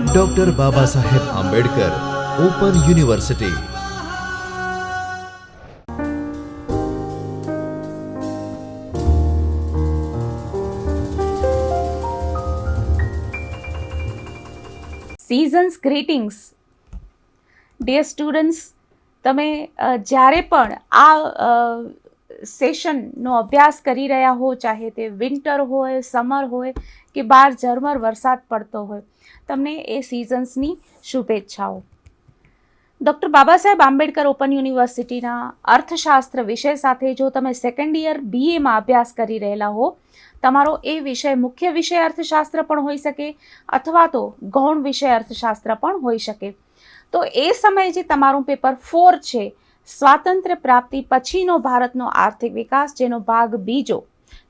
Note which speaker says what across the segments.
Speaker 1: Doctor Baba Saheb Ambedkar open university.
Speaker 2: Season's greetings. Dear students, તમે જ્યારે પણ આ સેશનનો અભ્યાસ કરી રહ્યા હો, ચાહે તે વિન્ટર હોય, સમર હોય કે બહાર ઝરમર વરસાદ પડતો હોય, તમને એ સિઝન્સની શુભેચ્છાઓ। ડૉક્ટર બાબા સાહેબ આંબેડકર ઓપન યુનિવર્સિટીના અર્થશાસ્ત્ર વિષય સાથે જો તમે સેકન્ડ યર BAમાં અભ્યાસ કરી રહેલા હો, તમારો એ વિષય મુખ્ય વિષય અર્થશાસ્ત્ર પણ હોઈ શકે અથવા તો ગૌણ વિષય અર્થશાસ્ત્ર પણ હોઈ શકે, તો એ સમયે જે તમારું પેપર 4 છે, સ્વાતંત્ર્ય પ્રાપ્તિ પછીનો ભારતનો આર્થિક વિકાસ, જેનો ભાગ બીજો,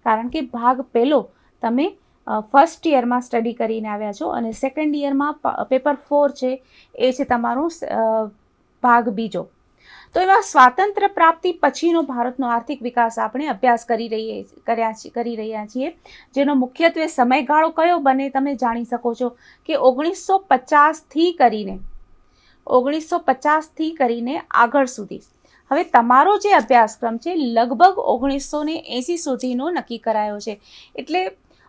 Speaker 2: કારણ કે ભાગ પહેલો તમે ફર્સ્ટ યરમાં સ્ટડી કરીને આવ્યા છો અને સેકન્ડ યરમાં પેપર 4 છે એ છે તમારું ભાગ બીજો। તો એવા સ્વાતંત્ર્ય પ્રાપ્તિ પછીનો ભારતનો આર્થિક વિકાસ આપણે અભ્યાસ કરી રહ્યા છીએ, જેનો મુખ્યત્વે સમયગાળો કયો બને તમે જાણી શકો છો કે 1950થી કરીને આગળ સુધી। હવે તમારો જે અભ્યાસક્રમ છે લગભગ 1980 સુધીનો નક્કી કરાયો છે, એટલે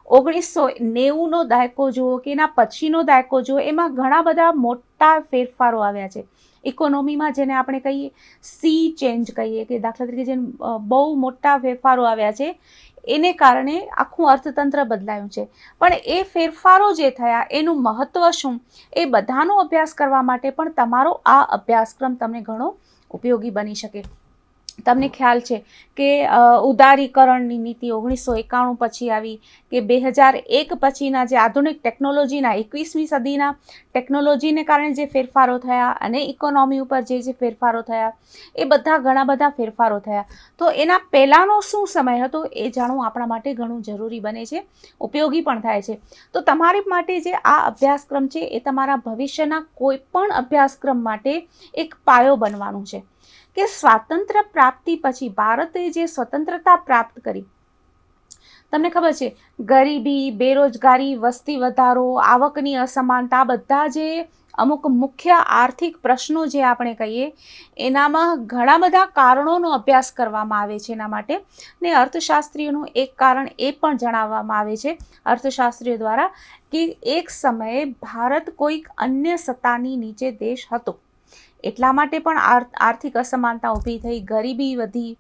Speaker 2: 1990નો દાયકો જુઓ કે એના પછીનો દાયકો જુઓ, એમાં ઘણા બધા મોટા ફેરફારો આવ્યા છે ઇકોનોમીમાં, જેને આપણે કહીએ સી ચેન્જ કહીએ, કે દાખલા તરીકે જેને બહુ મોટા ફેરફારો આવ્યા છે, એને કારણે આખું અર્થતંત્ર બદલાયું છે। પણ એ ફેરફારો જે થયા એનું મહત્ત્વ શું, એ બધાનો અભ્યાસ કરવા માટે પણ તમારો આ અભ્યાસક્રમ તમને ઘણો ઉપયોગી બની શકે। તમને ખ્યાલ છે કે ઉદારીકરણની નીતિ 1991 પછી આવી, કે 2001 પછીના જે આધુનિક ટેકનોલોજીના 21મી સદીના ટેકનોલોજીને કારણે જે ફેરફારો થયા અને ઇકોનોમી ઉપર જે ફેરફારો થયા, એ બધા ઘણા બધા ફેરફારો થયા। તો એના પહેલાંનો શું સમય હતો એ જાણવું આપણા માટે ઘણું જરૂરી બને છે, ઉપયોગી પણ થાય છે। તો તમારી માટે જે આ અભ્યાસક્રમ છે એ તમારા ભવિષ્યના કોઈ પણ અભ્યાસક્રમ માટે એક પાયો બનવાનું છે કે સ્વાતંત્ર્ય પ્રાપ્તિ પછી ભારતે જે સ્વતંત્રતા પ્રાપ્ત કરી, તમને ખબર છે ગરીબી, બેરોજગારી, વસ્તી વધારો, આવકની અસમાનતા, બધા જે અમુક મુખ્ય આર્થિક પ્રશ્નો જે આપણે કહીએ એનામાં ઘણા બધા કારણોનો અભ્યાસ કરવામાં આવે છે એના માટે, ને અર્થશાસ્ત્રીઓનું એક કારણ એ પણ જણાવવામાં આવે છે અર્થશાસ્ત્રીઓ દ્વારા કે એક સમયે ભારત કોઈક અન્ય સત્તાની નીચે દેશ હતો, એટલા માટે પણ આર્થિક અસમાનતા ઊભી થઈ, ગરીબી વધી,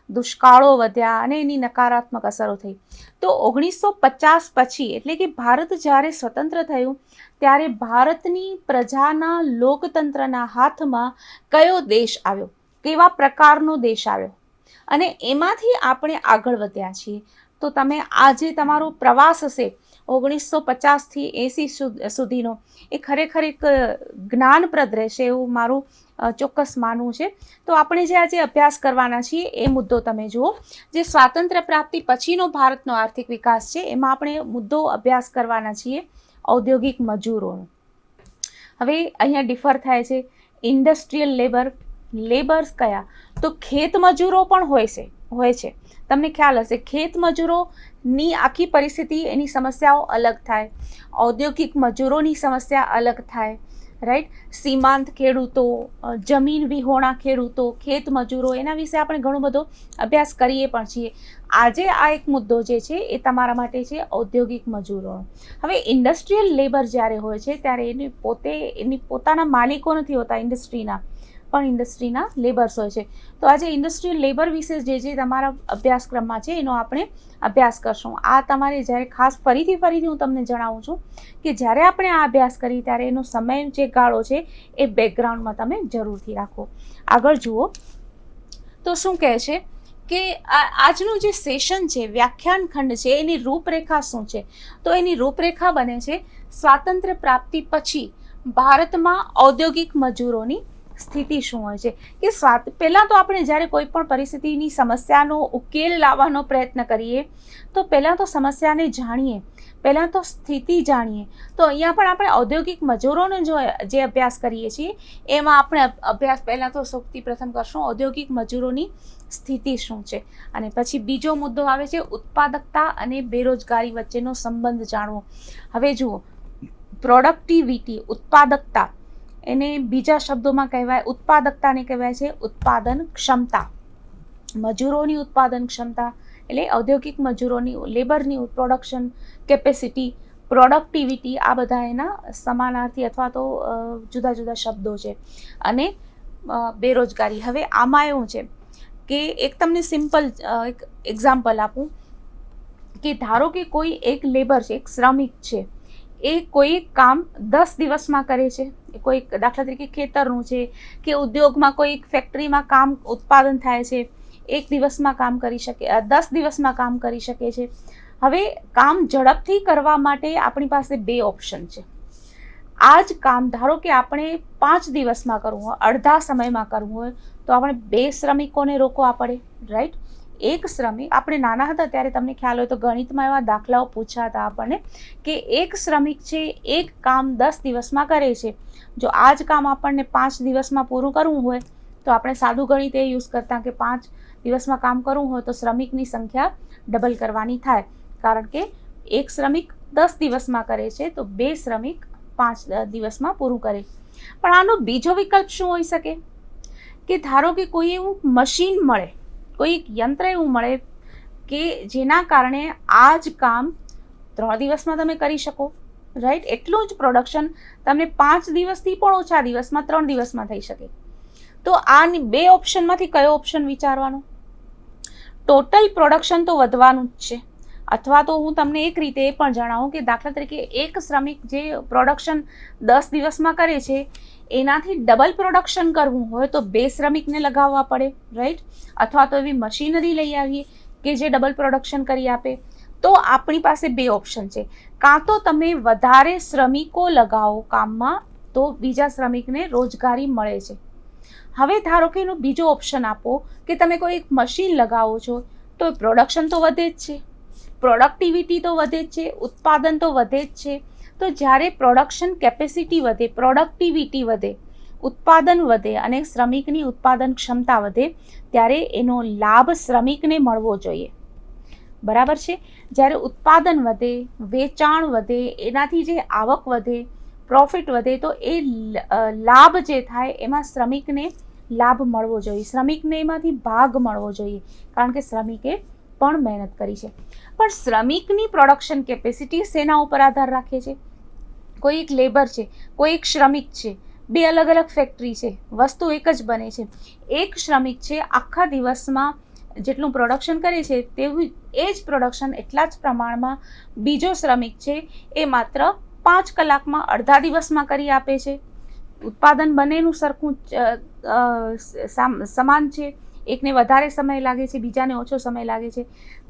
Speaker 2: દુષ્કાળો વધ્યા અને એની નકારાત્મક અસરો થઈ। તો 1950 પછી, એટલે કે ભારત જ્યારે સ્વતંત્ર થયું ત્યારે ભારતની પ્રજાના લોકતંત્રના હાથમાં કયો દેશ આવ્યો, કેવા પ્રકારનો દેશ આવ્યો અને એમાંથી આપણે આગળ વધ્યા છીએ। તો તમે આજે તમારો પ્રવાસ હશે 1950થી 80 સુધીનો, એ ખરેખર એક જ્ઞાનપ્રદ રહેશે એવું મારું ચોક્કસ માનવું છે। તો આપણે જે આજે અભ્યાસ કરવાના છીએ એ મુદ્દો તમે જુઓ, જે સ્વાતંત્ર્ય પ્રાપ્તિ પછીનો ભારતનો આર્થિક વિકાસ છે એમાં આપણે મુદ્દો અભ્યાસ કરવાના છીએ ઔદ્યોગિક મજૂરોનો। હવે અહીંયા ડિફર થાય છે ઇન્ડસ્ટ્રીયલ લેબર્સ કયા, તો ખેત મજૂરો પણ હોય છે। તમને ખ્યાલ હશે ખેત મજૂરોની આખી પરિસ્થિતિ, એની સમસ્યાઓ અલગ થાય, ઔદ્યોગિક મજૂરોની સમસ્યા અલગ થાય, રાઈટ। સીમાંત ખેડૂતો, જમીન વિહોણા ખેડૂતો, ખેત મજૂરો, એના વિશે આપણે ઘણો બધો અભ્યાસ કરીએ પણ છીએ। આજે આ એક મુદ્દો જે છે એ તમારા માટે છે ઔદ્યોગિક મજૂરોનો। હવે ઇન્ડસ્ટ્રીયલ લેબર જ્યારે હોય છે ત્યારે એની પોતાના માલિકો નથી હોતા ઇન્ડસ્ટ્રીના, પણ ઇન્ડસ્ટ્રીના લેબર્સ હોય છે। તો આજે ઇન્ડસ્ટ્રીયલ લેબર વિશે જે તમારા અભ્યાસક્રમમાં છે એનો આપણે અભ્યાસ કરશું। આ તમારે જ્યારે ખાસ ફરીથી હું તમને જણાવું છું કે જ્યારે આપણે આ અભ્યાસ કરી ત્યારે એનો સમય જે ગાળો છે એ બેકગ્રાઉન્ડમાં તમે જરૂરથી રાખો। આગળ જુઓ તો શું કહે છે કે આજનું જે સેશન છે, વ્યાખ્યાન ખંડ છે, એની રૂપરેખા શું છે, તો એની રૂપરેખા બને છે સ્વાતંત્ર્ય પ્રાપ્તિ પછી ભારતમાં ઔદ્યોગિક મજૂરોની સ્થિતિ શું હોય છે, કે પહેલાં તો આપણે જ્યારે કોઈ પણ પરિસ્થિતિની સમસ્યાનો ઉકેલ લાવવાનો પ્રયત્ન કરીએ તો પહેલાં તો સમસ્યાને જાણીએ, પહેલાં તો સ્થિતિ જાણીએ. તો અહીંયા પણ આપણે ઔદ્યોગિક મજૂરોનો જે અભ્યાસ કરીએ છીએ એમાં આપણે અભ્યાસ પહેલાં તો સૌથી પ્રથમ કરશું ઔદ્યોગિક મજૂરોની સ્થિતિ શું છે, અને પછી બીજો મુદ્દો આવે છે ઉત્પાદકતા અને બેરોજગારી વચ્ચેનો સંબંધ જાણવો. હવે જુઓ, પ્રોડક્ટિવિટી, ઉત્પાદકતા, એને બીજા શબ્દોમાં કહેવાય, ઉત્પાદકતાને કહેવાય છે ઉત્પાદન ક્ષમતા. મજૂરોની ઉત્પાદન ક્ષમતા એટલે ઔદ્યોગિક મજૂરોની લેબરની પ્રોડક્શન કેપેસિટી, પ્રોડક્ટિવિટી, આ બધા એના સમાનાર્થી અથવા તો જુદા જુદા શબ્દો છે. અને બેરોજગારી. હવે આમાં એવું છે કે એક તમને સિમ્પલ એક એક્ઝામ્પલ આપું કે ધારો કે કોઈ એક લેબર છે, એક શ્રમિક છે, એ કોઈ કામ 10 દિવસમાં કરે છે. કોઈ દાખલા તરીકે ખેતરનું છે કે ઉદ્યોગમાં કોઈ ફેક્ટરીમાં કામ ઉત્પાદન થાય છે, 1 દિવસમાં કામ કરી શકે, 10 દિવસમાં કામ કરી શકે છે. હવે કામ ઝડપથી કરવા માટે આપણી પાસે 2 ઓપ્શન છે. આ જ કામ ધારો કે આપણે 5 દિવસમાં કરવું હોય, અડધા સમયમાં કરવું હોય, તો આપણે 2 શ્રમિકોને રોકવા પડે, રાઈટ? એક શ્રમિક, આપણે નાના હતા ત્યારે તમને ખ્યાલ હોય તો ગણિતમાં એવા દાખલાઓ પૂછાતા આપણને કે એક શ્રમિક છે, એક કામ 10 દિવસમાં કરે છે. જો આ જ કામ આપણને 5 દિવસમાં પૂરું કરવું હોય તો આપણે સાદું ગણિત એ યુઝ કરતા કે 5 દિવસમાં કામ કરવું હોય તો શ્રમિકની સંખ્યા ડબલ કરવાની થાય, કારણ કે એક શ્રમિક 10 દિવસમાં કરે છે તો 2 શ્રમિક 5 દિવસમાં પૂરું કરે. પણ આનો બીજો વિકલ્પ શું હોઈ શકે કે ધારો કે કોઈ એવું મશીન મળે, કોઈ એક યંત્ર એવું મળે કે જેના કારણે આ જ કામ 3 દિવસમાં તમે કરી શકો, રાઈટ? એટલું જ પ્રોડક્શન તમને 5 દિવસથી પણ ઓછા દિવસમાં 3 દિવસમાં થઈ શકે. તો આ 2 ઓપ્શનમાંથી કયો ઓપ્શન વિચારવાનો? ટોટલ પ્રોડક્શન તો વધવાનું જ છે. અથવા તો હું તમને એક રીતે એ પણ જણાવું કે દાખલા તરીકે એક શ્રમિક જે પ્રોડક્શન 10 દિવસમાં કરે છે એનાથી ડબલ પ્રોડક્શન કરવું હોય તો 2 શ્રમિકને લગાવવા પડે, રાઈટ? અથવા તો એવી મશીનરી લઈ આવીએ કે જે ડબલ પ્રોડક્શન કરી આપે. તો આપણી પાસે 2 ઓપ્શન છે. કાં તો તમે વધારે શ્રમિકો લગાવો કામમાં તો બીજા શ્રમિકને રોજગારી મળે છે. હવે ધારો કે એનો બીજો ઓપ્શન આપો કે તમે કોઈ એક મશીન લગાવો છો તો પ્રોડક્શન તો વધે જ છે, પ્રોડક્ટિવિટી તો વધે જ છે, ઉત્પાદન તો વધે જ છે. તો જ્યારે પ્રોડક્શન કેપેસિટી વધે, પ્રોડક્ટિવિટી વધે, ઉત્પાદન વધે અને શ્રમિકની ઉત્પાદન ક્ષમતા વધે ત્યારે એનો લાભ શ્રમિકને મળવો જોઈએ, બરાબર છે? જ્યારે ઉત્પાદન વધે, વેચાણ વધે, એનાથી જે આવક વધે, પ્રોફિટ વધે, તો એ લાભ જે થાય એમાં શ્રમિકને લાભ મળવો જોઈએ, શ્રમિકને એમાંથી ભાગ મળવો જોઈએ, કારણ કે શ્રમિકે પણ મહેનત કરી છે. પણ શ્રમિકની પ્રોડક્શન કેપેસિટી શેના ઉપર આધાર રાખે છે? કોઈ એક લેબર છે, કોઈ એક શ્રમિક છે, 2 અલગ અલગ ફેક્ટરી છે, વસ્તુ એક જ બને છે. એક શ્રમિક છે આખા દિવસમાં જેટલું પ્રોડક્શન કરે છે તેવું એ જ પ્રોડક્શન એટલા જ પ્રમાણમાં બીજો શ્રમિક છે એ માત્ર 5 કલાકમાં, અડધા દિવસમાં કરી આપે છે. ઉત્પાદન બંનેનું સરખું સમાન છે, એકને વધારે સમય લાગે છે, બીજાને ઓછો સમય લાગે છે.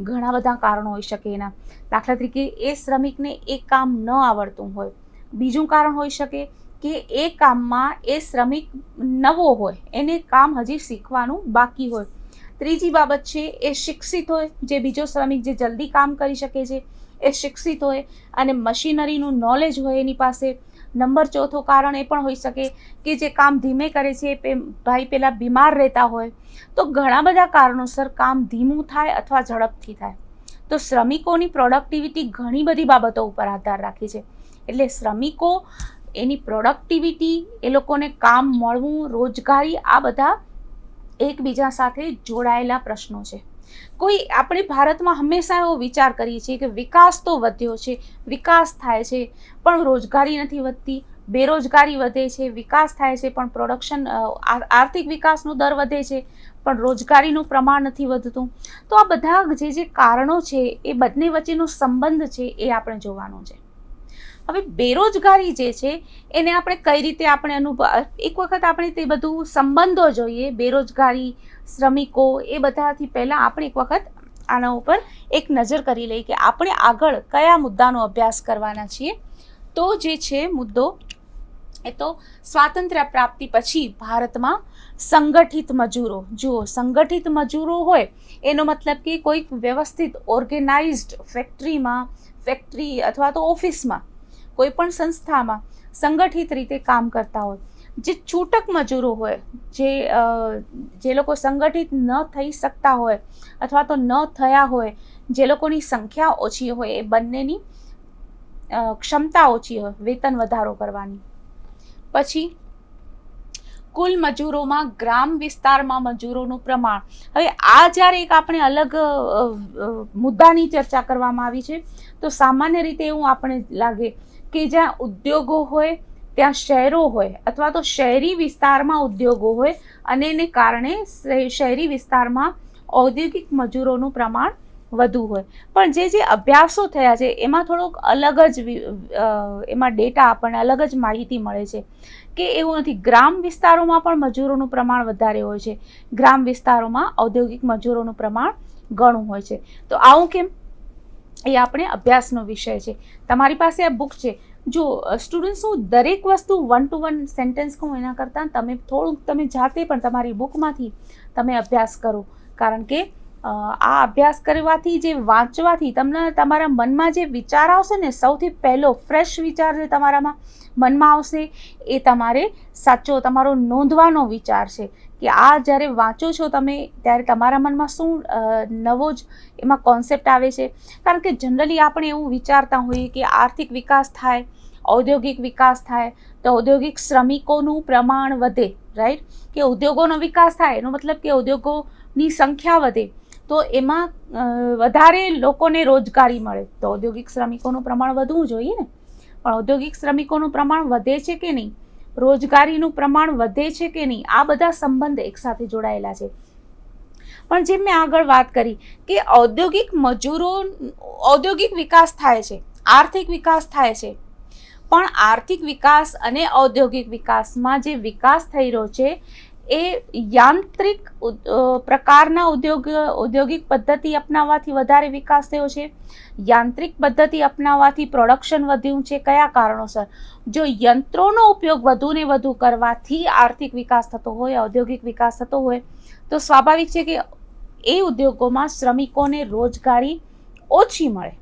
Speaker 2: ઘણા બધા કારણો હોઈ શકે એના. દાખલા તરીકે એ શ્રમિકને એ કામ ન આવડતું હોય. બીજું કારણ હોઈ શકે કે એ કામમાં એ શ્રમિક નવો હોય, એને કામ હજી શીખવાનું બાકી હોય. ત્રીજી બાબત છે એ શિક્ષિત હોય, જે બીજો શ્રમિક જે જલ્દી કામ કરી શકે છે એ શિક્ષિત હોય અને મશીનરીનું નોલેજ હોય એની પાસે. નંબર 4થું કારણ એ પણ હોઈ શકે કે જે કામ ધીમે કરે છે એ ભાઈ પેલા બીમાર રહેતા હોય. તો ઘણા બધા કારણોસર કામ ધીમું થાય અથવા ઝડપથી થાય. તો શ્રમિકોની પ્રોડક્ટિવિટી ઘણી બધી બાબતો ઉપર આધાર રાખે છે. એટલે શ્રમિકો, એની પ્રોડક્ટિવિટી, એ લોકોને કામ મળવું, રોજગારી, આ બધા એકબીજા સાથે જોડાયેલા પ્રશ્નો છે. આપણે ભારતમાં હંમેશા એવો વિચાર કરીએ છીએ કે વિકાસ તો વધ્યો છે, વિકાસ થાય છે, પણ રોજગારી નથી વધતી, બેરોજગારી વધે છે, વિકાસ થાય છે પણ પ્રોડક્શન, આર્થિક વિકાસનો દર વધે છે પણ રોજગારીનું પ્રમાણ નથી વધતું. તો આ બધા જે કારણો છે એ બંને વચ્ચેનો સંબંધ છે એ આપણે જોવાનો છે. હવે બેરોજગારી જે છે એને આપણે કઈ રીતે આપણે એક વખત આપણે તે બધું સંબંધો જોઈએ, બેરોજગારી, શ્રમિકો, એ બધાથી પહેલાં આપણે એક વખત આના ઉપર એક નજર કરી લઈએ કે આપણે આગળ કયા મુદ્દાનો અભ્યાસ કરવાના છીએ. તો જે છે મુદ્દો એ તો સ્વાતંત્ર્ય પ્રાપ્તિ પછી ભારતમાં સંગઠિત મજૂરો. જુઓ, સંગઠિત મજૂરો હોય એનો મતલબ કે કોઈક વ્યવસ્થિત ઓર્ગેનાઇઝડ ફેક્ટરીમાં, ફેક્ટરી અથવા તો ઓફિસમાં, કોઈ પણ સંસ્થામાં સંગઠિત રીતે કામ કરતા હોય, જે છૂટક મજૂરો હોય, જે લોકો સંગઠિત ન થઈ શકતા હોય અથવા તો ન થયા હોય, જે લોકોની સંખ્યા ઓછી હોય, એ બંનેની ક્ષમતા ઓછી હોય વેતન વધારો કરવાની. પછી કુલ મજૂરોમાં ગ્રામ વિસ્તારમાં મજૂરોનું પ્રમાણ. હવે આ જ્યારે એક આપણે અલગ મુદ્દાની ચર્ચા કરવામાં આવી છે, તો સામાન્ય રીતે એવું આપણે લાગે કે જ્યાં ઉદ્યોગો હોય ત્યાં શહેરો હોય, અથવા તો શહેરી વિસ્તારમાં ઉદ્યોગો હોય અને એને કારણે શહેરી વિસ્તારમાં ઔદ્યોગિક મજૂરોનું પ્રમાણ વધુ હોય. પણ જે અભ્યાસો થયા છે એમાં થોડોક અલગ જ એમાં ડેટા આપણને અલગ જ માહિતી મળે છે કે એવું નથી. ગ્રામ વિસ્તારોમાં પણ મજૂરોનું પ્રમાણ વધારે હોય છે, ગ્રામ વિસ્તારોમાં ઔદ્યોગિક મજૂરોનું પ્રમાણ ઘણું હોય છે. તો આવું કેમ, એ આપણે અભ્યાસનો વિષય છે. તમારી પાસે આ બુક છે, જો સ્ટુડન્ટ્સ, હું દરેક વસ્તુ 1 to 1 સેન્ટેન્સ કહું એના કરતાં તમે જાતે પણ તમારી બુકમાંથી તમે અભ્યાસ કરો, કારણ કે આ અભ્યાસ કરવાથી, જે વાંચવાથી તમને તમારા મનમાં જે વિચાર આવશે ને, સૌથી પહેલો ફ્રેશ વિચાર જે તમારામાં મનમાં આવશે એ તમારે સાચો તમારો નોંધવાનો વિચાર છે કે આ જ્યારે વાંચો છો તમે ત્યારે તમારા મનમાં શું નવો જ એમાં કોન્સેપ્ટ આવે છે. કારણ કે જનરલી આપણે એવું વિચારતા હોઈએ કે આર્થિક વિકાસ થાય, ઔદ્યોગિક વિકાસ થાય તો ઔદ્યોગિક શ્રમિકોનું પ્રમાણ વધે, રાઈટ? કે ઉદ્યોગોનો વિકાસ થાય એનો મતલબ કે ઉદ્યોગોની સંખ્યા વધે, તો એમાં વધારે લોકોને રોજગારી મળે, તો ઔદ્યોગિક શ્રમિકોનું પ્રમાણ વધવું જોઈએ ને. પણ ઔદ્યોગિક શ્રમિકોનું પ્રમાણ વધે છે કે નહીં, રોજગારીનું પ્રમાણ વધે છે કે નહીં, આ બધા સંબંધ એકસાથે જોડાયેલા છે. પણ જેમ મેં આગળ વાત કરી કે ઔદ્યોગિક વિકાસ થાય છે, આર્થિક વિકાસ થાય છે, પણ આર્થિક વિકાસ અને ઔદ્યોગિક વિકાસમાં જે વિકાસ થઈ રહ્યો છે એ યાંત્રિક પ્રકારના ઔદ્યોગિક પદ્ધતિ અપનાવવાથી વધારે વિકાસ થયો છે, યાંત્રિક પદ્ધતિ અપનાવવાથી પ્રોડક્શન વધ્યું છે. કયા કારણોસર? જો યંત્રોનો ઉપયોગ વધુ ને વધુ કરવાથી આર્થિક વિકાસ થતો હોય, ઔદ્યોગિક વિકાસ થતો હોય, તો સ્વાભાવિક છે કે એ ઉદ્યોગોમાં શ્રમિકોને રોજગારી ઓછી મળે.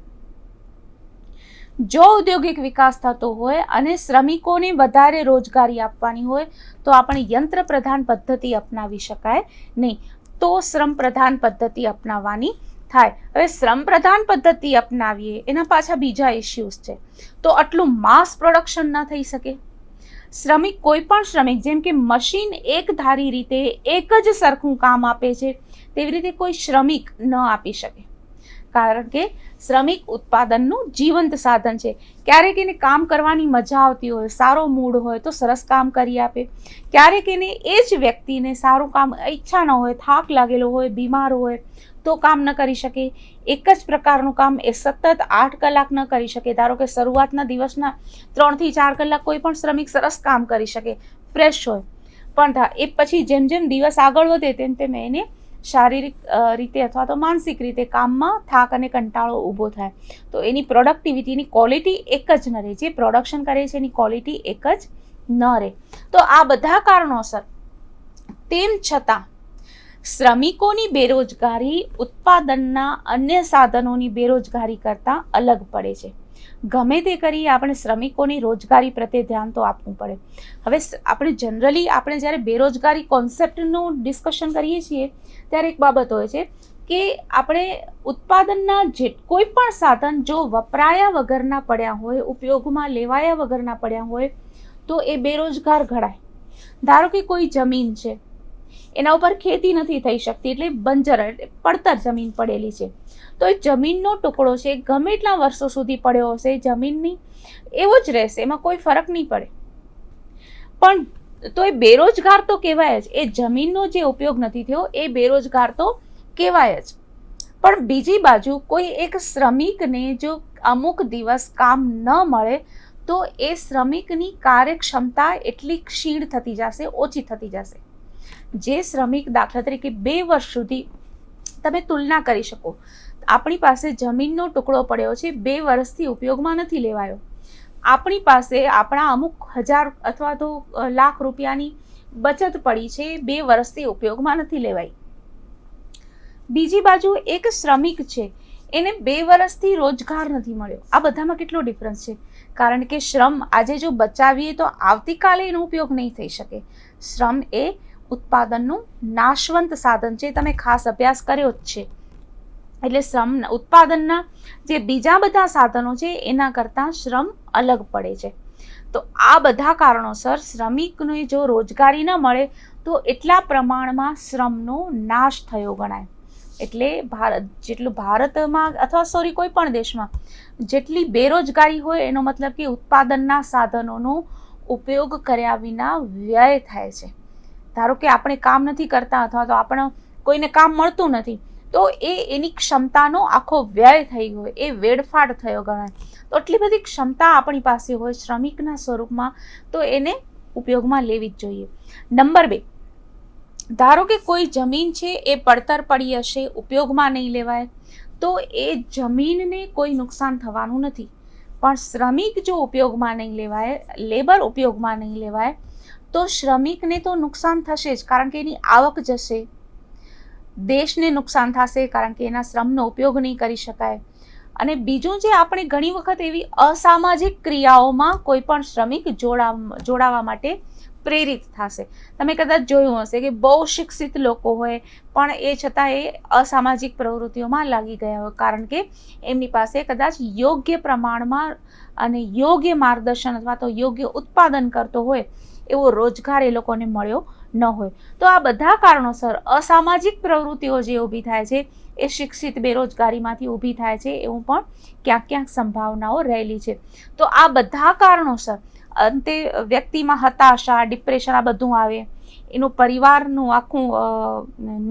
Speaker 2: જો ઔદ્યોગિક વિકાસ થતો હોય અને શ્રમિકોને વધારે રોજગારી આપવાની હોય તો આપણે યંત્ર પ્રધાન પદ્ધતિ અપનાવી શકાય નહીં, તો શ્રમ પ્રધાન પદ્ધતિ અપનાવવાની થાય. હવે શ્રમ પ્રધાન પદ્ધતિ અપનાવીએ એના પાછા બીજા ઇશ્યુઝ છે. તો આટલું માસ પ્રોડક્શન ન થઈ શકે. કોઈ પણ શ્રમિક, જેમ કે મશીન એક ધારી રીતે એક જ સરખું કામ આપે છે, તેવી રીતે કોઈ શ્રમિક ન આપી શકે, કારણ કે શ્રમિક ઉત્પાદનનું જીવંત સાધન છે. ક્યારેક એને કામ કરવાની મજા આવતી હોય, સારો મૂડ હોય તો સરસ કામ કરી આપે, ક્યારેક એને એ જ વ્યક્તિને સારું કામ ઈચ્છા ન હોય, થાક લાગેલો હોય, બીમાર હોય તો કામ ન કરી શકે. એક જ પ્રકારનું કામ એ સતત 8 કલાક ન કરી શકે. ધારો કે શરૂઆતના દિવસના 3 થી 4 કલાક કોઈ પણ શ્રમિક સરસ કામ કરી શકે, ફ્રેશ હોય, પણ એ પછી જેમ જેમ દિવસ આગળ વધે તેમ તેમ એને શારીરિક રીતે અથવા તો માનસિક રીતે કામમાં થાક અને કંટાળો ઊભો થાય, તો એની પ્રોડક્ટિવિટીની ક્વોલિટી એક જ ન રહે. જે પ્રોડક્શન કરે છે એની ક્વોલિટી એક જ ન રહે. તો આ બધા કારણોસર તેમ છતાં શ્રમિકોની બેરોજગારી ઉત્પાદનના અન્ય સાધનોની બેરોજગારી કરતાં અલગ પડે છે. ગમે તે કરી આપણે શ્રમિકોની રોજગારી પ્રત્યે ધ્યાન તો આપવું પડે. હવે આપણે જનરલી જ્યારે બેરોજગારી કોન્સેપ્ટનું ડિસ્કશન કરીએ છીએ ત્યારે એક બાબત હોય છે કે આપણે ઉત્પાદનના કોઈ પણ સાધન જો વપરાયા વગરના પડ્યા હોય, ઉપયોગમાં લેવાયા વગરના પડ્યા હોય તો એ બેરોજગાર ગણાય. ધારો કે કોઈ જમીન છે, એના ઉપર ખેતી નથી થઈ શકતી, એટલે બંજર પડતર જમીન પડેલી છે, તો એ જમીનનો ટુકડો છે, ગમે એટલા વર્ષો સુધી પડ્યો હશે, જમીનની એવો જ રહેશે, એમાં કોઈ ફરક નહીં પડે, પણ તો એ બેરોજગાર તો કહેવાય જ. એ જમીનનો જે ઉપયોગ નથી થયો એ બેરોજગાર તો કહેવાય જ. પણ બીજી બાજુ કોઈ એક શ્રમિકને જો અમુક દિવસ કામ ન મળે તો એ શ્રમિકની કાર્યક્ષમતા એટલી ક્ષીણ થતી જશે, ઓછી થતી જશે. જે શ્રમિક દાખલા તરીકે 2 વર્ષ સુધી તમે તુલના કરી શકો, આપણી પાસે જમીનનો ટુકડો પડ્યો છે, 2 વર્ષથી ઉપયોગમાં નથી લેવાયો, આપણી પાસે આપણા અમુક હજાર અથવા તો લાખ રૂપિયાની બચત પડી છે, 2 વર્ષથી ઉપયોગમાં નથી લેવાઈ. બીજી બાજુ એક શ્રમિક છે, એને 2 વર્ષથી રોજગાર નથી મળ્યો. આ બધામાં કેટલો ડિફરન્સ છે, કારણ કે શ્રમ આજે જો બચાવીએ તો આવતીકાલે એનો ઉપયોગ નહીં થઈ શકે. શ્રમ એ ઉત્પાદનનું નાશવંત સાધન છે, તમે ખાસ અભ્યાસ કર્યો જ છે. એટલે શ્રમ ઉત્પાદનના જે બીજા બધા સાધનો છે એના કરતાં શ્રમ અલગ પડે છે. તો આ બધા કારણોસર શ્રમિકને જો રોજગારી ન મળે તો એટલા પ્રમાણમાં શ્રમનો નાશ થયો ગણાય. એટલે જેટલું ભારતમાં અથવા કોઈ પણ દેશમાં જેટલી બેરોજગારી હોય એનો મતલબ કે ઉત્પાદનના સાધનોનો ઉપયોગ કર્યા વિના વ્યય થાય છે. ધારો કે આપણે કામ નથી કરતા અથવા તો આપણે કોઈને કામ મળતું નથી, તો એની ક્ષમતાનો આખો વ્યય થઈ ગયો, એ વેડફાટ થયો ગણાય. તો એટલી બધી ક્ષમતા આપણી પાસે હોય શ્રમિકના સ્વરૂપમાં, તો એને ઉપયોગમાં લેવી જ જોઈએ. નંબર 2, ધારો કે કોઈ જમીન છે એ પડતર પડી હશે, ઉપયોગમાં નહીં લેવાય, તો એ જમીનને કોઈ નુકસાન થવાનું નથી. પણ શ્રમિક જો ઉપયોગમાં નહીં લેવાય, લેબર ઉપયોગમાં નહીં લેવાય, તો શ્રમિકને તો નુકસાન થશે જ, કારણ કે એની આવક જશે. દેશને નુકસાન થશે કારણ કે એના શ્રમનો ઉપયોગ નહીં કરી શકાય. અને બીજું, જે આપણે ઘણી વખત એવી અસામાજિક ક્રિયાઓમાં કોઈ પણ શ્રમિક જોડાવા માટે પ્રેરિત થશે. તમે કદાચ જોયું હશે કે બહુ શિક્ષિત લોકો હોય પણ એ છતાં એ અસામાજિક પ્રવૃત્તિઓમાં લાગી ગયા હોય, કારણ કે એમની પાસે કદાચ યોગ્ય પ્રમાણમાં અને યોગ્ય માર્ગદર્શન અથવા તો યોગ્ય ઉત્પાદન કરતો હોય એવો રોજગાર એ લોકોને મળ્યો ન હોય. તો આ બધા કારણોસર અસામાજિક પ્રવૃત્તિઓ જે ઊભી થાય છે એ શિક્ષિત બેરોજગારીમાંથી ઊભી થાય છે, એવું પણ ક્યાંક ક્યાંક સંભાવનાઓ રહેલી છે. તો આ બધા કારણોસર અંતે વ્યક્તિમાં હતાશા, ડિપ્રેશન આ બધું આવે, એનું પરિવારનું આખું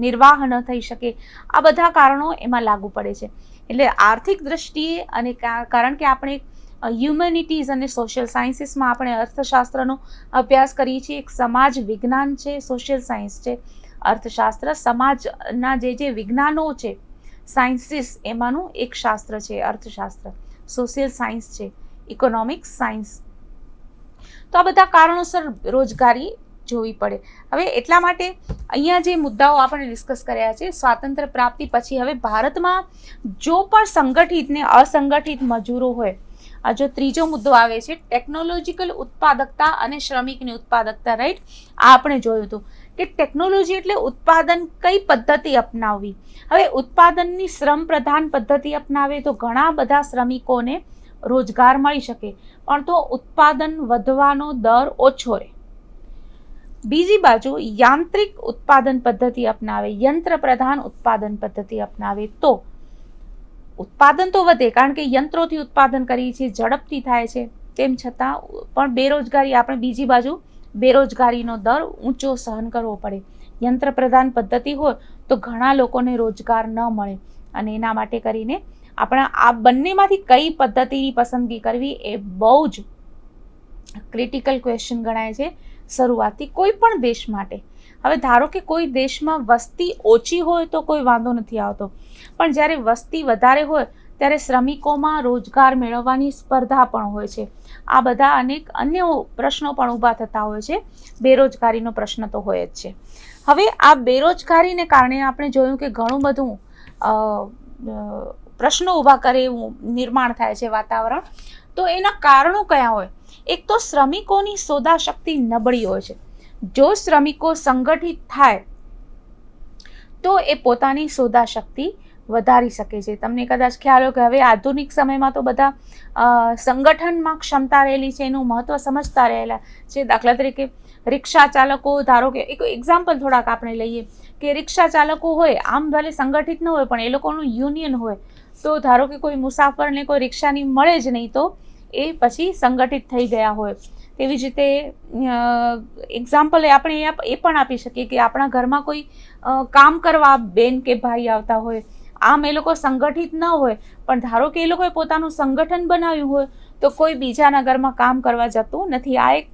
Speaker 2: નિર્વાહ ન થઈ શકે, આ બધા કારણો એમાં લાગુ પડે છે. એટલે આર્થિક દ્રષ્ટિએ અને કારણ કે આપણે હ્યુમેનિટીઝ અને સોશિયલ સાયન્સીસમાં આપણે અર્થશાસ્ત્રનો અભ્યાસ કરીએ છીએ. એક સમાજ વિજ્ઞાન છે, સોશિયલ સાયન્સ છે. અર્થશાસ્ત્ર સમાજના જે વિજ્ઞાનો છે, સાયન્સીસ, એમાંનું એક શાસ્ત્ર છે અર્થશાસ્ત્ર. સોશિયલ સાયન્સ છે, ઇકોનોમિક્સ સાયન્સ. તો આ બધા કારણોસર રોજગારી જોવી પડે. હવે એટલા માટે અહીંયા જે મુદ્દાઓ આપણે ડિસ્કસ કર્યા છે, સ્વાતંત્ર્ય પ્રાપ્તિ પછી હવે ભારતમાં જો પણ સંગઠિત ને અસંગઠિત મજૂરો હોય, આ જો ત્રીજો મુદ્દો આવે છે ટેકનોલોજીકલ ઉત્પાદકતા અને શ્રમિકની ઉત્પાદકતા, રાઈટ. આ આપણે જોયું હતું કે ટેકનોલોજી એટલે ઉત્પાદન કઈ પદ્ધતિ અપનાવવી. હવે ઉત્પાદનની શ્રમ પ્રધાન પદ્ધતિ અપનાવે તો ઘણા બધા શ્રમિકોને રોજગાર મળી શકે, પણ તો ઉત્પાદન વધવાનો દર ઓછો રહે. બીજી બાજુ યાંત્રિક ઉત્પાદન પદ્ધતિ અપનાવે, યંત્ર પ્રધાન ઉત્પાદન પદ્ધતિ અપનાવે તો ઉત્પાદન તો વધે, કારણ કે યંત્રોથી ઉત્પાદન કરીએ છીએ, ઝડપથી થાય છે. તેમ છતાં પણ બેરોજગારી, આપણે બીજી બાજુ બેરોજગારીનો દર ઊંચો સહન કરવો પડે. યંત્ર પ્રધાન પદ્ધતિ હોય તો ઘણા લોકોને રોજગાર ન મળે, અને એના માટે કરીને આપણા આ બંનેમાંથી કઈ પદ્ધતિની પસંદગી કરવી એ બહુ જ ક્રિટિકલ ક્વેશ્ચન ગણાય છે શરૂઆતથી કોઈ પણ દેશ માટે. હવે ધારો કે કોઈ દેશમાં વસ્તી ઓછી હોય તો કોઈ વાંધો નથી આવતો, પણ જ્યારે વસ્તી વધારે હોય ત્યારે શ્રમિકોમાં રોજગાર મેળવવાની સ્પર્ધા પણ હોય છે. આ બધા અનેક અન્ય પ્રશ્નો પણ ઊભા થતા હોય છે. બેરોજગારીનો પ્રશ્ન તો હોય જ છે. હવે આ બેરોજગારીને કારણે આપણે જોયું કે ઘણું બધું પ્રશ્નો ઊભા કરે એવું નિર્માણ થાય છે વાતાવરણ. તો એના કારણો કયા હોય? એક તો શ્રમિકોની સોદા શક્તિ નબળી હોય છે. જો શ્રમિકો સંગઠિત થાય તો એ પોતાની સોદા શક્તિ વધારી શકે છે. તમને કદાચ ખ્યાલ હોય કે હવે આધુનિક સમયમાં તો બધા સંગઠનમાં ક્ષમતા રહેલી છે, એનું મહત્વ સમજતા રહેલા છે. દાખલા તરીકે રિક્ષા ચાલકો, ધારો કે એક એક્ઝામ્પલ થોડાક આપણે લઈએ કે રિક્ષા ચાલકો હોય, આમ ભલે સંગઠિત ન હોય પણ એ લોકોનું યુનિયન હોય, તો ધારો કે કોઈ મુસાફરને કોઈ રિક્ષાની મળે જ નહીં તો એ પછી સંગઠિત થઈ ગયા હોય. તેવી જ રીતે એક્ઝામ્પલ આપણે એ પણ આપી શકીએ કે આપણા ઘરમાં કોઈ કામ કરવા બેન કે ભાઈ આવતા હોય, આમ એ લોકો સંગઠિત ન હોય પણ ધારો કે એ લોકોએ પોતાનું સંગઠન બનાવ્યું હોય તો કોઈ બીજાના ઘરમાં કામ કરવા જતું નથી. આ એક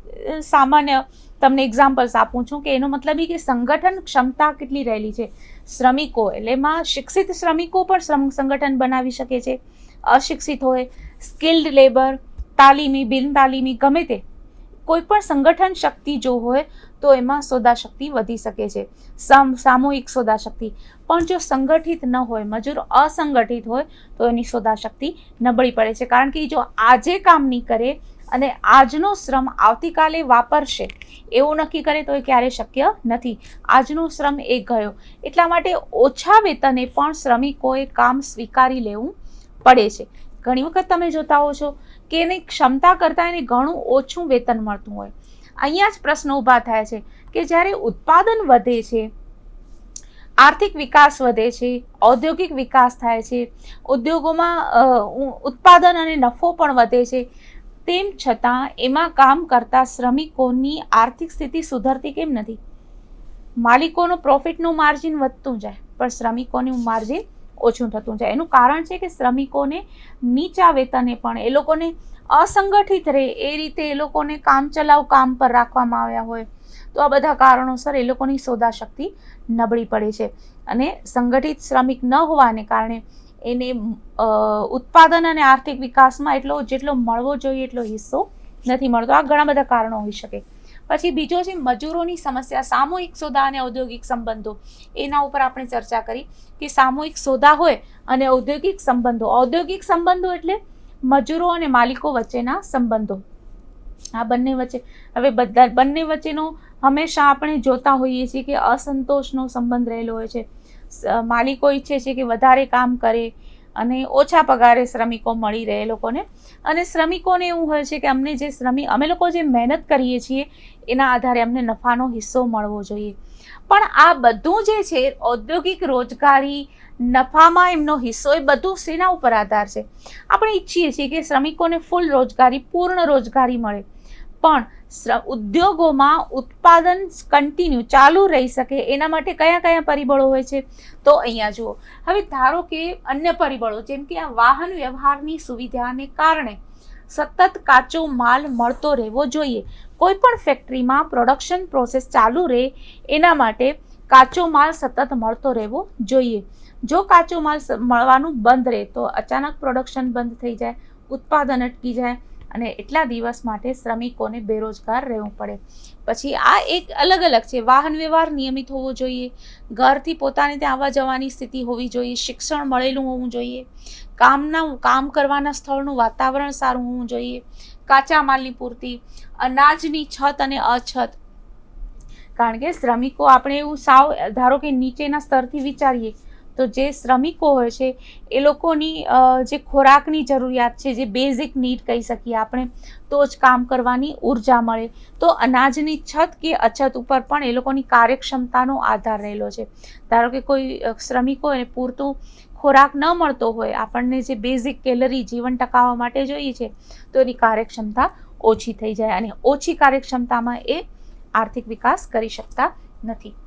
Speaker 2: સામાન્ય તમને એક્ઝામ્પલ્સ આપું છું કે એનો મતલબ એ કે સંગઠન ક્ષમતા કેટલી રહેલી છે. શ્રમિકો એટલે એમાં શિક્ષિત શ્રમિકો પણ સંગઠન બનાવી શકે છે. અશિક્ષિત હોય, સ્કિલ્ડ લેબર, તાલીમી, બિન તાલીમી, ગમે તે કોઈ પણ સંગઠન શક્તિ જો હોય તો એમાં સોદા શક્તિ વધી શકે છે, સામૂહિક સોદા શક્તિ. પણ જો સંગઠિત ન હોય, મજૂર અસંગઠિત હોય તો એની સોદા શક્તિ નબળી પડે છે. કારણ કે જો આજે કામ નહીં કરે અને આજનો શ્રમ આવતીકાલે વાપરશે એવું નક્કી કરે તો એ ક્યારે શક્ય નથી. આજનો શ્રમ એ ગયો. એટલા માટે ઓછા વેતને પણ શ્રમિકોએ કામ સ્વીકારી લેવું પડે છે. ઘણી વખત તમે જોતા હો છો કે એની ક્ષમતા કરતાં એને ઘણું ઓછું વેતન મળતું હોય. અહીંયા જ પ્રશ્ન ઊભા થાય છે કે જ્યારે ઉત્પાદન વધે છે, આર્થિક વિકાસ વધે છે, ઔદ્યોગિક વિકાસ થાય છે, ઉદ્યોગોમાં ઉત્પાદન અને નફો પણ વધે છે, તેમ છતાં એમાં કામ કરતા શ્રમિકોની આર્થિક સ્થિતિ સુધરતી કેમ નથી? માલિકોનો પ્રોફિટનું માર્જિન વધતું જાય પણ શ્રમિકોનું માર્જિન ઓછું થતું જાય. એનું કારણ છે કે શ્રમિકોને નીચા વેતને પણ એ લોકોને અસંગઠિત રહે એ રીતે એ લોકોને કામચલાઉ કામ પર રાખવામાં આવ્યા હોય. તો આ બધા કારણોસર એ લોકોની સોદા શક્તિ નબળી પડે છે અને સંગઠિત શ્રમિક ન હોવાને કારણે એને ઉત્પાદન અને આર્થિક વિકાસમાં જેટલો મળવો જોઈએ એટલો હિસ્સો નથી મળતો. આ ઘણા બધા કારણો હોઈ શકે. પછી બીજો છે મજૂરોની સમસ્યા, સામૂહિક સોદા અને ઔદ્યોગિક સંબંધો. એના ઉપર આપણે ચર્ચા કરી કે સામૂહિક સોદા હોય અને ઔદ્યોગિક સંબંધો. ઔદ્યોગિક સંબંધો એટલે મજૂરો અને માલિકો વચ્ચેના સંબંધો. આ બંને વચ્ચે બંને વચ્ચેનો હંમેશા આપણે જોતા હોઈએ છીએ કે અસંતોષનો સંબંધ રહેલો હોય છે. માલિકો ઈચ્છે છે કે વધારે કામ કરે અને ઓછા પગારે શ્રમિકો મળી રહે લોકોને, અને શ્રમિકોને એવું હોય છે કે અમે લોકો જે મહેનત કરીએ છીએ એના આધારે અમને નફાનો હિસ્સો મળવો જોઈએ. પણ આ બધું જે છે ઔદ્યોગિક રોજગારી, નફામાં એમનો હિસ્સો, એ બધું શેના ઉપર આધાર છે? આપણે ઈચ્છીએ છીએ કે શ્રમિકોને ફૂલ રોજગારી, પૂર્ણ રોજગારી મળે, પણ ઉદ્યોગોમાં ઉત્પાદન કન્ટિન્યુ ચાલુ રહી શકે એના માટે કયા કયા પરિબળો હોય છે? તો અહીંયા જુઓ. હવે ધારો કે અન્ય પરિબળો જેમ કે આ વાહન વ્યવહારની સુવિધાને કારણે સતત કાચો માલ મળતો રહેવો જોઈએ. કોઈ પણ ફેક્ટરીમાં પ્રોડક્શન પ્રોસેસ ચાલુ રહે એના માટે કાચો માલ સતત મળતો રહેવો જોઈએ. જો કાચો માલ મળવાનું બંધ રહે તો અચાનક પ્રોડક્શન બંધ થઈ જાય, ઉત્પાદન અટકી જાય અને એટલા દિવસ માટે શ્રમિકોને બેરોજગાર રહેવું પડે. પછી આ એક અલગ છે. વાહન વ્યવહાર નિયમિત હોવો જોઈએ, ઘરથી પોતાને ત્યાં આવવા જવાની સ્થિતિ હોવી જોઈએ, શિક્ષણ મળેલું હોવું જોઈએ, કામ કરવાના સ્થળનું વાતાવરણ સારું હોવું જોઈએ, કાચા માલની પૂર્તિ, અનાજની છત અને અછત. કારણ કે શ્રમિકો આપણે એવું ધારો કે નીચેના સ્તરથી વિચારીએ તો જે શ્રમિકો હોય છે એ લોકોની જે ખોરાકની જરૂરિયાત છે, જે બેઝિક નીડ કહી શકીએ આપણે, તો જ કામ કરવાની ઉર્જા મળે. તો અનાજની છત કે અછત ઉપર પણ એ લોકોની કાર્યક્ષમતાનો આધાર રહેલો છે. ધારો કે કોઈ શ્રમિકોને પૂરતું ખોરાક ન મળતો હોય, આપણને જે બેઝિક કેલરી જીવન ટકાવવા માટે જોઈએ છે, તો એની કાર્યક્ષમતા ઓછી થઈ જાય અને ઓછી કાર્યક્ષમતામાં એ આર્થિક વિકાસ કરી શકતા નથી.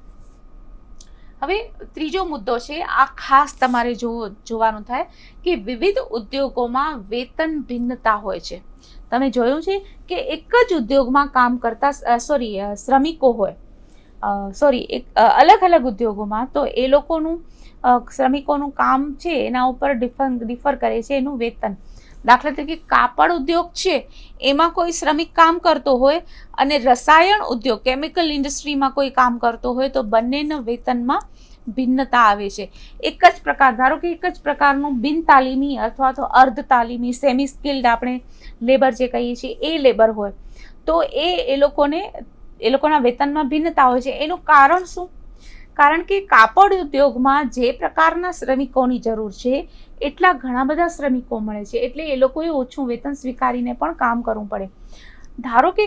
Speaker 2: હવે ત્રીજો મુદ્દો છે, આ ખાસ તમારે જોવાનું થાય કે વિવિધ ઉદ્યોગોમાં વેતન ભિન્નતા હોય છે. તમે જોયું છે કે એક જ ઉદ્યોગમાં કામ કરતા શ્રમિકો હોય, અલગ અલગ ઉદ્યોગોમાં, તો એ લોકોનું શ્રમિકોનું કામ છે એના ઉપર ડિફર કરે છે એનું વેતન. દાખલા તરીકે કાપડ ઉદ્યોગ છે એમાં કોઈ શ્રમિક કામ કરતો હોય અને રસાયણ ઉદ્યોગ, કેમિકલ ઇન્ડસ્ટ્રીમાં કોઈ કામ કરતો હોય તો બંનેના વેતનમાં ભિન્નતા આવે છે. એક જ પ્રકાર, ધારો કે એક જ પ્રકારનું બિન તાલીમી અથવા તો અર્ધ તાલીમી, સેમી સ્કિલ્ડ આપણે લેબર જે કહીએ છીએ એ લેબર હોય તો એ લોકોના વેતનમાં ભિન્નતા હોય છે. એનું કારણ શું? કારણ કે કાપડ ઉદ્યોગમાં જે પ્રકારના શ્રમિકોની જરૂર છે એટલા ઘણા બધા શ્રમિકો મળે છે, એટલે એ લોકોએ ઓછું વેતન સ્વીકારીને પણ કામ કરવું પડે. ધારો કે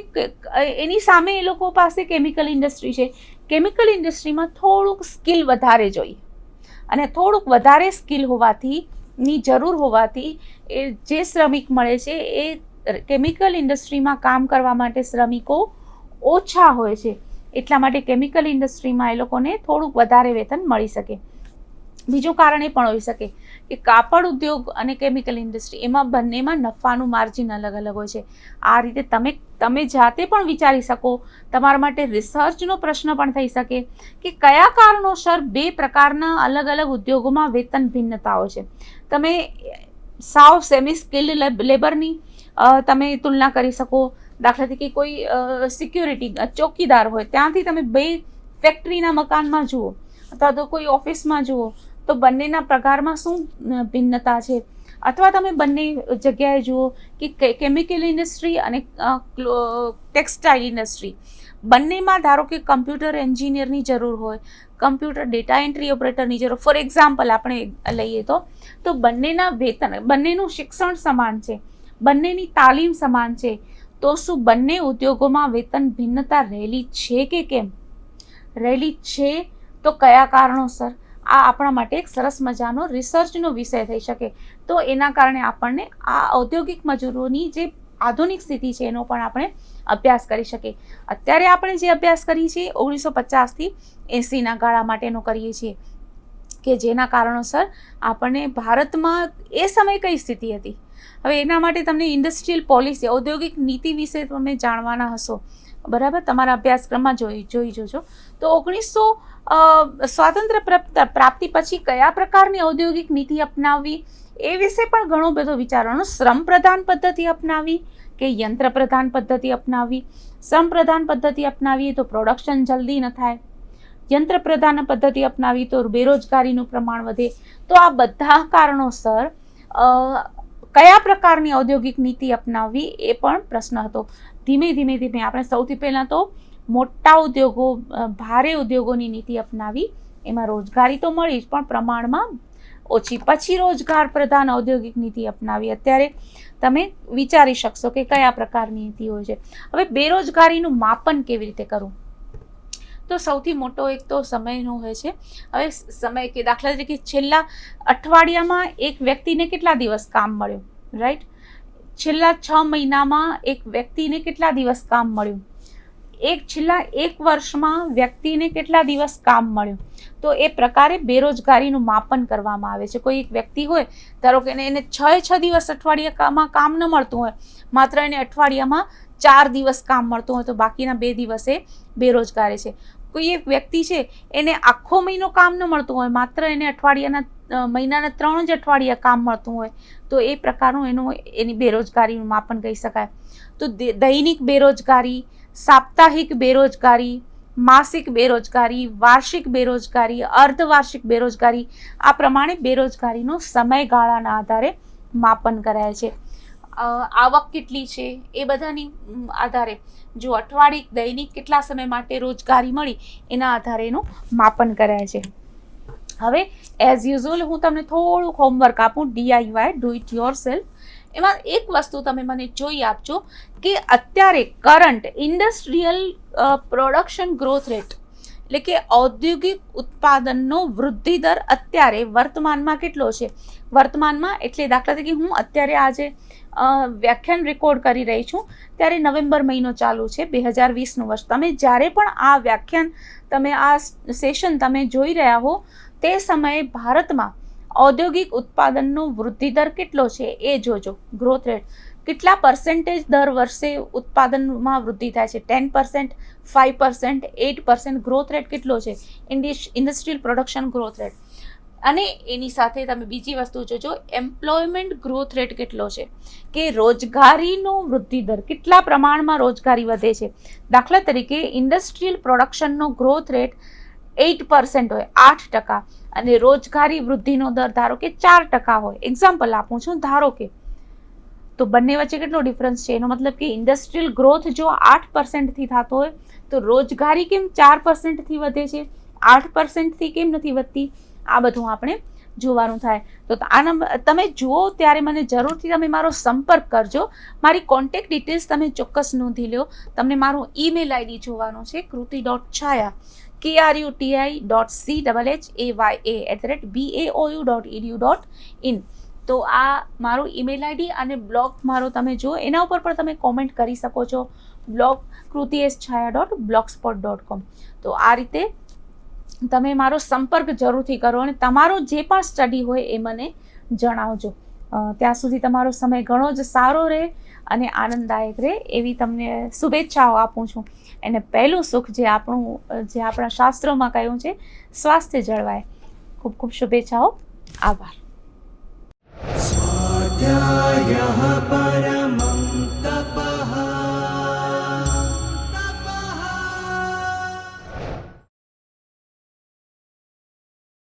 Speaker 2: એની સામે એ લોકો પાસે કેમિકલ ઇન્ડસ્ટ્રી છે. કેમિકલ ઇન્ડસ્ટ્રીમાં થોડુંક સ્કિલ વધારે જોઈએ અને થોડુંક વધારે સ્કિલ ની જરૂર હોવાથી એ જે શ્રમિક મળે છે એ કેમિકલ ઇન્ડસ્ટ્રીમાં કામ કરવા માટે શ્રમિકો ઓછા હોય છે. એટલા માટે કેમિકલ ઇન્ડસ્ટ્રીમાં એ લોકોને થોડુંક વધારે વેતન મળી શકે. બીજું કારણ એ પણ હોઈ શકે કે કાપડ ઉદ્યોગ અને કેમિકલ ઇન્ડસ્ટ્રી એમાં બંનેમાં નફાનું માર્જિન અલગ હોય છે. આ રીતે તમે જાતે પણ વિચારી શકો, તમારા માટે રિસર્ચનો પ્રશ્ન પણ થઈ શકે કે કયા કારણોસર બે પ્રકારના અલગ ઉદ્યોગોમાં વેતન ભિન્નતાઓ છે. તમે સાવ સેમી સ્કિલ્ડ લેબરની તમે તુલના કરી શકો. દાખલા તરીકે કોઈ સિક્યુરિટી ચોકીદાર હોય, ત્યાંથી તમે બે ફેક્ટરીના મકાનમાં જુઓ અથવા તો કોઈ ઓફિસમાં જુઓ તો બંનેના પગારમાં શું ભિન્નતા છે. અથવા તમે બંને જગ્યાએ જુઓ કે કેમિકલ ઇન્ડસ્ટ્રી અને ટેક્સટાઇલ ઇન્ડસ્ટ્રી, બંનેમાં ધારો કે કમ્પ્યુટર એન્જિનિયરની જરૂર હોય, કમ્પ્યુટર ડેટા એન્ટ્રી ઓપરેટરની જરૂર, ફોર એક્ઝામ્પલ આપણે લઈએ તો બંનેના વેતન, બંનેનું શિક્ષણ સમાન છે, બંનેની તાલીમ સમાન છે, તો શું બંને ઉદ્યોગોમાં વેતન ભિન્નતા રહેલી છે કે કેમ? રહેલી છે તો કયા કારણોસર? આ આપણા માટે એક સરસ મજાનો રિસર્ચનો વિષય થઈ શકે. તો એના કારણે આપણને આ ઔદ્યોગિક મજૂરોની જે આધુનિક સ્થિતિ છે એનો પણ આપણે અભ્યાસ કરી શકીએ. અત્યારે આપણે જે અભ્યાસ કરીએ છીએ 1950થી 80ના ગાળા માટેનો કરીએ છીએ, કે જેના કારણોસર આપણને ભારતમાં એ સમયે કઈ સ્થિતિ હતી. હવે એના માટે તમને ઇન્ડસ્ટ્રીયલ પોલિસી, ઔદ્યોગિક નીતિ વિશે તમે જાણવાના હશો, બરાબર? તમારા અભ્યાસક્રમમાં જોઈ જોજો. તો સ્વાતંત્ર્ય પ્રાપ્તિ પછી કયા પ્રકારની ઔદ્યોગિક નીતિ અપનાવવી એ વિશે પણ ઘણો બધો વિચારવાનો. શ્રમ પ્રધાન પદ્ધતિ અપનાવી કે યંત્ર પ્રધાન પદ્ધતિ અપનાવી? શ્રમ પ્રધાન પદ્ધતિ અપનાવીએ તો પ્રોડક્શન જલ્દી ન થાય, યંત્ર પ્રધાન પદ્ધતિ અપનાવી તો બેરોજગારીનું પ્રમાણ વધે. તો આ બધા કારણોસર કયા પ્રકારની ઔદ્યોગિક નીતિ અપનાવવી એ પણ પ્રશ્ન હતો. ધીમે ધીમે આપણે સૌથી પહેલાં તો મોટા ઉદ્યોગો, ભારે ઉદ્યોગોની નીતિ અપનાવી, એમાં રોજગારી તો મળી જ પણ પ્રમાણમાં ઓછી. પછી રોજગાર પ્રધાન ઔદ્યોગિક નીતિ અપનાવી. અત્યારે તમે વિચારી શકશો કે કયા પ્રકારની નીતિ હોય છે. હવે બેરોજગારીનું માપન કેવી રીતે કરવું? તો સૌથી મોટો એક તો સમયનો હોય છે. હવે સમય કે દાખલા તરીકે છેલ્લા અઠવાડિયામાં એક વ્યક્તિને કેટલા દિવસ કામ મળ્યું, રાઈટ? છેલ્લા 6 મહિનામાં એક વ્યક્તિને કેટલા દિવસ કામ મળ્યું? છેલ્લા 1 વર્ષમાં વ્યક્તિને કેટલા દિવસ કામ મળ્યું? તો એ પ્રકારે બેરોજગારીનું માપન કરવામાં આવે છે. કોઈ એક વ્યક્તિ હોય, ધારો કે એને 6 દિવસ અઠવાડિયામાં કામ ન મળતું હોય, માત્ર એને અઠવાડિયામાં 4 દિવસ કામ મળતું હોય, તો બાકીના 2 દિવસ એ બેરોજગાર છે. કોઈ એક વ્યક્તિ છે, એને આખો મહિનો કામ ન મળતું હોય, માત્ર એને મહિનાના 3 જ અઠવાડિયા કામ મળતું હોય, તો એ પ્રકારનું એની બેરોજગારીનું માપન કહી શકાય. તો દૈનિક બેરોજગારી, સાપ્તાહિક બેરોજગારી, માસિક બેરોજગારી, વાર્ષિક બેરોજગારી, અર્ધવાર્ષિક બેરોજગારી, આ પ્રમાણે બેરોજગારીનો સમયગાળાના આધારે માપન કરાય છે. આવક કેટલી છે એ બધાની આધારે, જો દૈનિક કેટલા સમય માટે રોજગારી મળી, એના આધારે એનું માપન કરાય છે. હવે એઝ યુઝ્યુઅલ હું તમને થોડુંક હોમવર્ક આપું, DIY, do it your self. એમાં એક વસ્તુ તમે મને જોઈ આપજો કે અત્યારે current industrial production growth rate, એટલે કે ઔદ્યોગિક ઉત્પાદનનો વૃદ્ધિ દર અત્યારે વર્તમાનમાં કેટલો છે? વર્તમાનમાં એટલે દાખલા તરીકે હું અત્યારે આજે વ્યાખ્યાન રેકોર્ડ કરી રહી છું ત્યારે નવેમ્બર મહિનો ચાલુ છે, 2020નું વર્ષ. તમે જ્યારે પણ આ વ્યાખ્યાન, તમે આ સેશન તમે જોઈ રહ્યા હો, તે સમયે ભારતમાં ઔદ્યોગિક ઉત્પાદનનો વૃદ્ધિ દર કેટલો છે એ જોજો. ગ્રોથ રેટ કેટલા % દર વર્ષે ઉત્પાદનમાં વૃદ્ધિ થાય છે? 10%, 5%, 8%. ગ્રોથ રેટ કેટલો છે? Industrial production growth rate. અને એની સાથે તમે બીજી વસ્તુ જોજો, એમ્પ્લોયમેન્ટ ગ્રોથ રેટ કેટલો છે, કે રોજગારીનો વૃદ્ધિ દર, કેટલા પ્રમાણમાં રોજગારી વધે છે. દાખલા તરીકે ઇન્ડસ્ટ્રીયલ પ્રોડક્શનનો ગ્રોથ રેટ 8% હોય, 8%, અને રોજગારી વૃદ્ધિનો દર ધારો કે 4% હોય. એક્ઝામ્પલ આપું છું, ધારો કે, તો બંને વચ્ચે કેટલો ડિફરન્સ છે? એનો મતલબ કે ઇન્ડસ્ટ્રીયલ ગ્રોથ જો 8%થી થતો હોય, તો રોજગારી કેમ 4%થી વધે છે, 8%થી કેમ નથી વધતી? આ બધું આપણે જોવાનું થાય. તો આ તમે જુઓ ત્યારે મને જરૂરથી તમે મારો સંપર્ક કરજો. મારી કોન્ટેક્ટ ડિટેલ્સ તમે ચોક્કસ નોંધી લો. તમને મારું ઈમેલ ID જોવાનું છે, kruti.chhaya, kruti.chhaya@baou.edu.in. તો આ મારું ઈમેલ ID અને બ્લોગ મારો તમે જુઓ, એના ઉપર પણ તમે કોમેન્ટ કરી શકો છો. Blog krutischhaya.blogspot.com. તો આ રીતે તમે મારો સંપર્ક જરૂરથી કરો અને તમારો જે પણ સ્ટડી હોય એ મને જણાવજો. ત્યાં સુધી તમારો સમય ઘણો જ સારો રહે અને આનંદદાયક રહે એવી તમને શુભેચ્છાઓ આપું છું. અને પહેલું સુખ જે આપણા શાસ્ત્રોમાં કહ્યું છે, સ્વાસ્થ્ય જળવાય. ખૂબ ખૂબ શુભેચ્છાઓ. આભાર.